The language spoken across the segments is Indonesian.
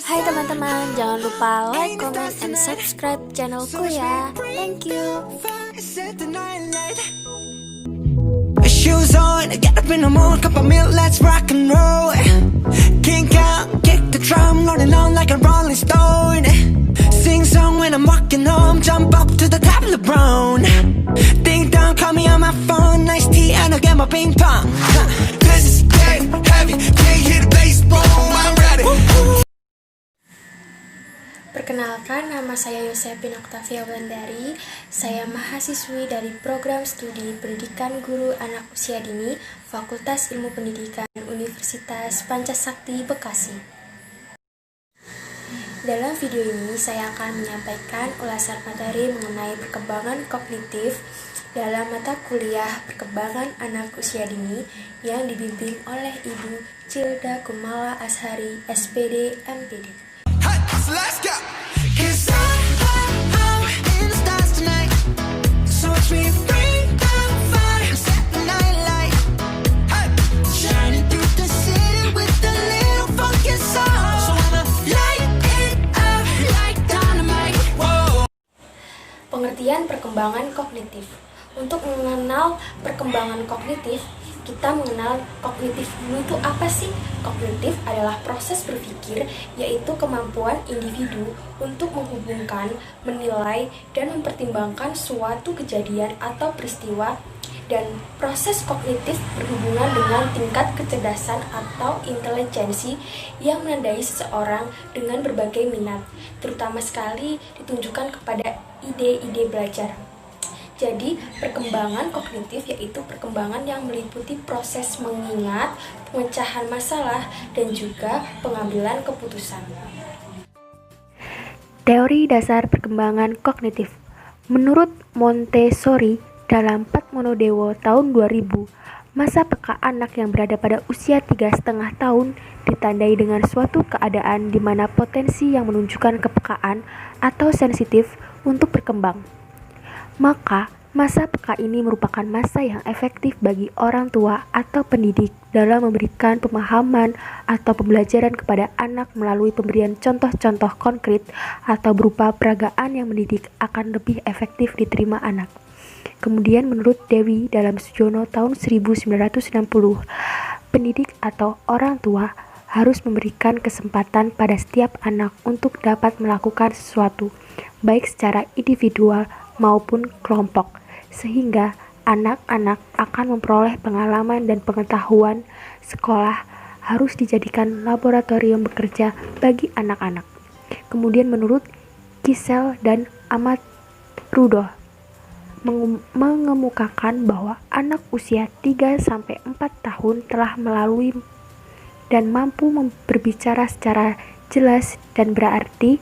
Hai teman-teman, jangan lupa like, comment, and subscribe channelku ya. Thank you. Shoes on, get up in the mood, cup of milk, let's rock and roll. Kink out, kick the drum, rolling on like a rolling stone. Sing song when I'm walking home, jump up to the top of the brown. Ding dong, call me on my phone, nice tea and I'll get my ping pong. This is getting heavy, can't hear the bass, boom, I'm ready. Perkenalkan, nama saya Yosepin Octavia Wulandari. Saya mahasiswi dari Program Studi Pendidikan Guru Anak Usia Dini, Fakultas Ilmu Pendidikan Universitas Pancasakti, Bekasi. Dalam video ini, saya akan menyampaikan ulasan materi mengenai perkembangan kognitif dalam mata kuliah Perkembangan Anak Usia Dini yang dibimbing oleh Ibu Cilda Kumala Ashari, SPD, MPD. Let's go. 'Cause I'm in the stars tonight. So watch me bring the fire, set the night light. Hey, shining through the city with a little funky soul. So I'ma light it up like dynamite. Whoa. Pengertian perkembangan kognitif. Untuk mengenal perkembangan kognitif, kita mengenal kognitif dulu itu apa sih? Kognitif adalah proses berpikir, yaitu kemampuan individu untuk menghubungkan, menilai, dan mempertimbangkan suatu kejadian atau peristiwa. Dan proses kognitif berhubungan dengan tingkat kecerdasan atau intelijensi yang menandai seseorang dengan berbagai minat, terutama sekali ditunjukkan kepada ide-ide belajar. Jadi, perkembangan kognitif yaitu perkembangan yang meliputi proses mengingat, pemecahan masalah, dan juga pengambilan keputusan. Teori dasar perkembangan kognitif. Menurut Montessori, dalam Pat Monodewo tahun 2000, masa peka anak yang berada pada usia 3,5 tahun ditandai dengan suatu keadaan di mana potensi yang menunjukkan kepekaan atau sensitif untuk berkembang. Maka, masa peka ini merupakan masa yang efektif bagi orang tua atau pendidik dalam memberikan pemahaman atau pembelajaran kepada anak melalui pemberian contoh-contoh konkret atau berupa peragaan yang mendidik akan lebih efektif diterima anak. Kemudian menurut Dewi dalam Sujono tahun 1960, pendidik atau orang tua harus memberikan kesempatan pada setiap anak untuk dapat melakukan sesuatu, baik secara individual maupun kelompok, sehingga anak-anak akan memperoleh pengalaman dan pengetahuan. Sekolah harus dijadikan laboratorium bekerja bagi anak-anak. Kemudian menurut Giselle dan Ahmad Rudolph mengemukakan bahwa anak usia 3-4 tahun telah melalui dan mampu berbicara secara jelas dan berarti.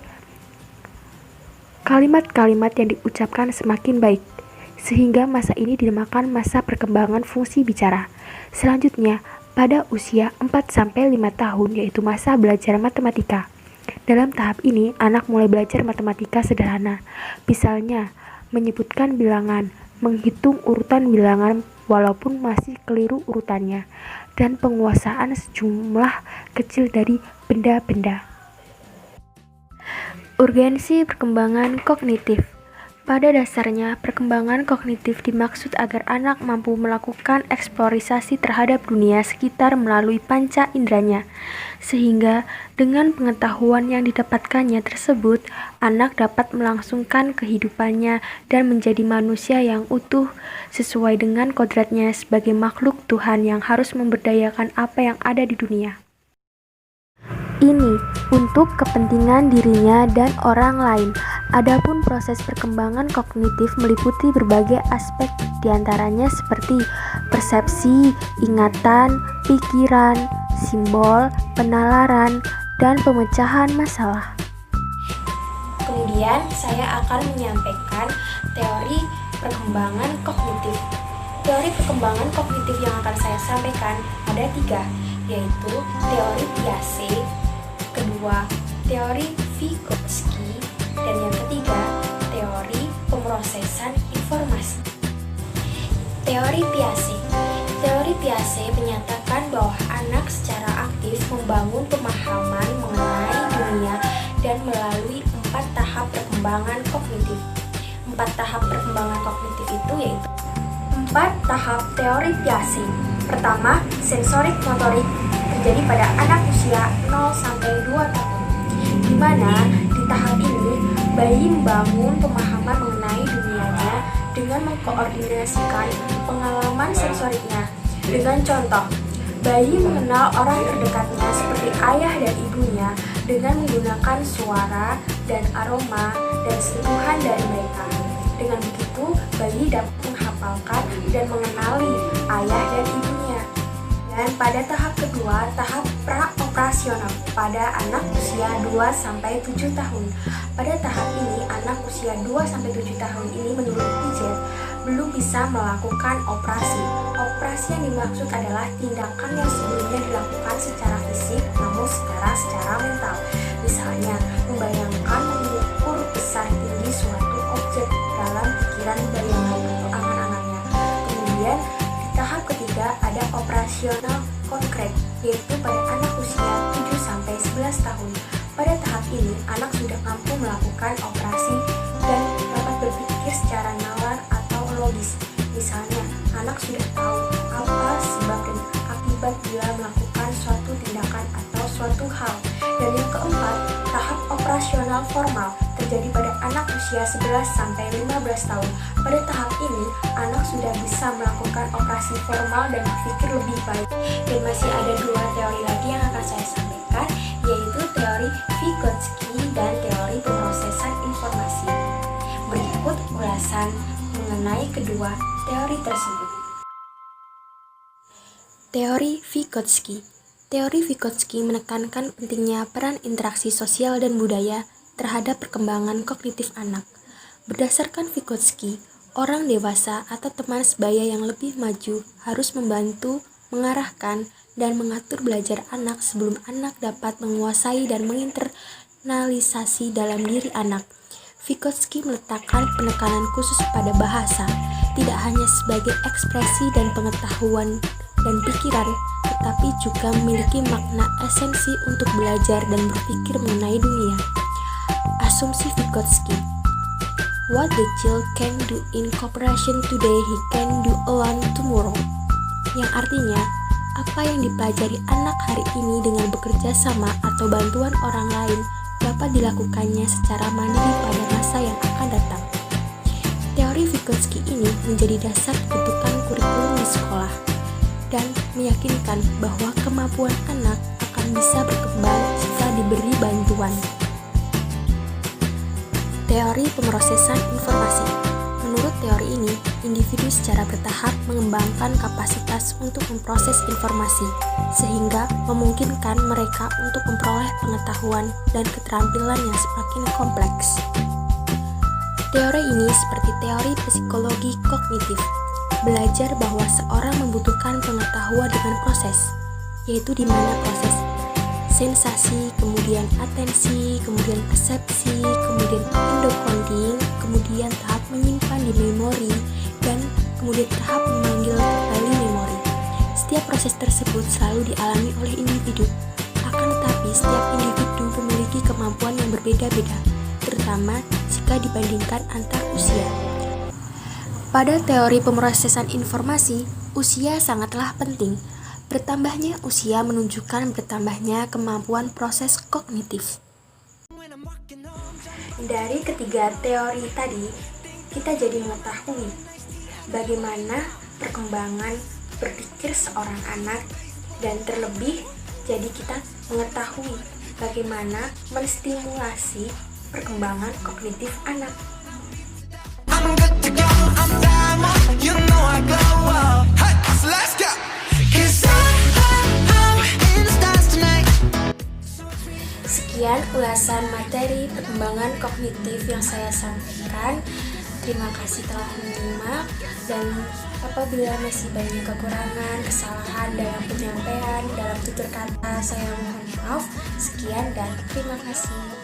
Kalimat-kalimat yang diucapkan semakin baik, sehingga masa ini dinamakan masa perkembangan fungsi bicara. Selanjutnya, pada usia 4-5 tahun, yaitu masa belajar matematika. Dalam tahap ini, anak mulai belajar matematika sederhana, misalnya menyebutkan bilangan, menghitung urutan bilangan walaupun masih keliru urutannya, dan penguasaan sejumlah kecil dari benda-benda. Urgensi perkembangan kognitif. Pada dasarnya, perkembangan kognitif dimaksud agar anak mampu melakukan eksplorasi terhadap dunia sekitar melalui panca inderanya, sehingga dengan pengetahuan yang didapatkannya tersebut, anak dapat melangsungkan kehidupannya dan menjadi manusia yang utuh sesuai dengan kodratnya sebagai makhluk Tuhan yang harus memberdayakan apa yang ada di dunia ini untuk kepentingan dirinya dan orang lain. Adapun proses perkembangan kognitif meliputi berbagai aspek, diantaranya seperti persepsi, ingatan, pikiran, simbol, penalaran, dan pemecahan masalah. Kemudian saya akan menyampaikan teori perkembangan kognitif. Teori perkembangan kognitif yang akan saya sampaikan ada 3, yaitu teori Piaget, kedua teori Vygotsky, dan yang ketiga teori pemrosesan informasi. Teori Piaget. Teori Piaget menyatakan bahwa anak secara aktif membangun pemahaman mengenai dunia disajikan melalui 4 tahap perkembangan kognitif. 4 tahap perkembangan kognitif itu yaitu 4 tahap teori Piaget. Pertama, sensorik motorik terjadi pada anak usia 0-2 tahun, di mana di tahap ini bayi membangun pemahaman mengenai dunianya dengan mengkoordinasikan pengalaman sensoriknya. Dengan contoh, bayi mengenal orang terdekatnya seperti ayah dan ibunya dengan menggunakan suara dan aroma dan sentuhan dari mereka. Dengan begitu, bayi dapat menghafalkan dan mengenali ayah dan ibunya. Dan pada tahap kedua, tahap pra-operasional pada anak usia 2-7 tahun. Pada tahap ini, anak usia 2-7 tahun ini menurut Piaget belum bisa melakukan operasi. Operasi yang dimaksud adalah tindakan yang sebelumnya dilakukan secara fisik namun secara mental. Misalnya, membayangkan mengukur besar tinggi suatu objek dalam pikiran bayangan atau angan-angannya. Kemudian, di tahap ketiga ada operasional konkret, yaitu pada anak usia 7-11 tahun. Pada tahap ini, anak sudah mampu melakukan operasi dan dapat berpikir secara nalar atau logis. Misalnya, anak sudah tahu apa sebab dan akibat bila melakukan suatu tindakan atau suatu hal. Dan yang keempat, tahap operasional formal terjadi pada anak usia 11-15 tahun. Pada tahap ini, anak sudah bisa melakukan operasi formal dan berpikir lebih baik. Dan masih ada 2 teori lagi yang akan saya sampaikan, yaitu teori Vygotsky dan teori pemrosesan informasi. Berikut ulasan mengenai kedua teori tersebut. Teori Vygotsky. Teori Vygotsky menekankan pentingnya peran interaksi sosial dan budaya terhadap perkembangan kognitif anak. Berdasarkan Vygotsky, orang dewasa atau teman sebaya yang lebih maju harus membantu, mengarahkan, dan mengatur belajar anak sebelum anak dapat menguasai dan menginternalisasi dalam diri anak. Vygotsky meletakkan penekanan khusus pada bahasa, tidak hanya sebagai ekspresi dan pengetahuan dan pikiran, tetapi juga memiliki makna esensi untuk belajar dan berpikir mengenai dunia. Asumsi Vygotsky: what the child can do in cooperation today, he can do alone tomorrow. Yang artinya, apa yang dipelajari anak hari ini dengan bekerja sama atau bantuan orang lain dapat dilakukannya secara mandiri pada masa yang akan datang. Teori Vygotsky ini menjadi dasar pembentukan kurikulum di sekolah dan meyakinkan bahwa kemampuan anak akan bisa berkembang jika diberi bantuan. Teori pemrosesan informasi. Menurut teori ini, individu secara bertahap mengembangkan kapasitas untuk memproses informasi, sehingga memungkinkan mereka untuk memperoleh pengetahuan dan keterampilan yang semakin kompleks. Teori ini seperti teori psikologi kognitif, belajar bahwa seorang membutuhkan pengetahuan dengan proses, yaitu di mana proses sensasi, kemudian atensi, kemudian persepsi, kemudian endocoding, kemudian tahap menyimpan di memori, dan kemudian tahap memanggil kembali memori. Setiap proses tersebut selalu dialami oleh individu, akan tetapi setiap individu memiliki kemampuan yang berbeda-beda, terutama jika dibandingkan antar usia. Pada teori pemrosesan informasi, usia sangatlah penting. Bertambahnya usia menunjukkan bertambahnya kemampuan proses kognitif. Dari ketiga teori tadi, kita jadi mengetahui bagaimana perkembangan berpikir seorang anak, dan terlebih jadi kita mengetahui bagaimana menstimulasi perkembangan kognitif anak. I'm good to go, I'm diamond, you know I glow up. Hey, so let's go. 'Cause I'm in the stars tonight. Sekian ulasan materi perkembangan kognitif yang saya sampaikan. Terima kasih telah menyimak, dan apabila masih banyak kekurangan, kesalahan dalam penyampaian, dalam tutur kata, saya mohon maaf. Sekian dan terima kasih.